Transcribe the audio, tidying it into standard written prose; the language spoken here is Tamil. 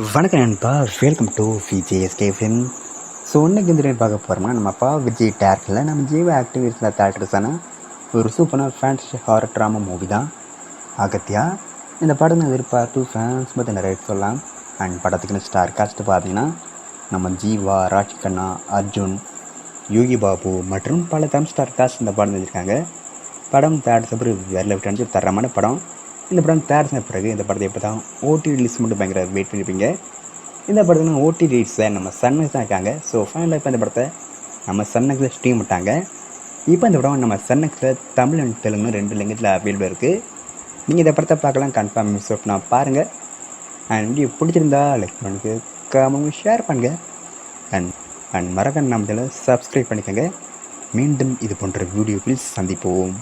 வணக்கம் நண்பா, welcome to VJSK film. So இன்னைக்கு இந்த பார்க்க போகிறோம்னா நம்மப்பா விஜய் டேரக்டரில் நம்ம ஜீவ ஆக்டிவிட்டிஸில் தேட்டர்ஸான ஒரு சூப்பரான ஃபேன்டசி ஹாரர் ட்ராமா மூவி தான் அகத்தியா. இந்த படம் எதிர்பார்த்து ஃபேன்ஸ் பற்றி நிறைய சொல்லலாம். அண்ட் படத்துக்குன்னு ஸ்டார் காஸ்ட் பார்த்தீங்கன்னா நம்ம ஜீவா, ராஜ்கண்ணா, அர்ஜுன், யோகி பாபு மற்றும் பல தமிழ் ஸ்டார் காஸ்ட் இந்த படம் எழுதியிருக்காங்க. படம் தேட்டர்ஸ் அப்புறம் வேறு விட்டு தரமான படம். இந்த படம் தேர்ந்த பிறகு இந்த படத்தை எப்போ தான் ஓடி ரிலீஸ் மட்டும் பயங்கர வெயிட் பண்ணியிருப்பீங்க. இந்த படத்தில் ஓடி ரிலீஸில் நம்ம சன்னஸ் தான் இருக்காங்க. ஸோ ஃபைனலாக இப்போ இந்த படத்தை நம்ம சன்னஸில் ஸ்ட்ரீம் விட்டாங்க. இப்போ இந்த படம் நம்ம சன்னஸில் தமிழ் அண்ட் தெலுங்கு 2 லாங்குவேஜில் அவைலபிள் இருக்குது. நீங்கள் இந்த படத்தை பார்க்கலாம், கன்ஃபார்ம் மிஸ் பண்ணா பாருங்கள். அண்ட் வீடியோ பிடிச்சிருந்தா லைக் பண்ணுங்க, கமெண்ட் ஷேர் பண்ணுங்கள். அண்ட் மறக்காம நம்ம இதில் சப்ஸ்கிரைப் பண்ணிக்கோங்க. மீண்டும் இது போன்ற வீடியோவில் சந்திப்போம்.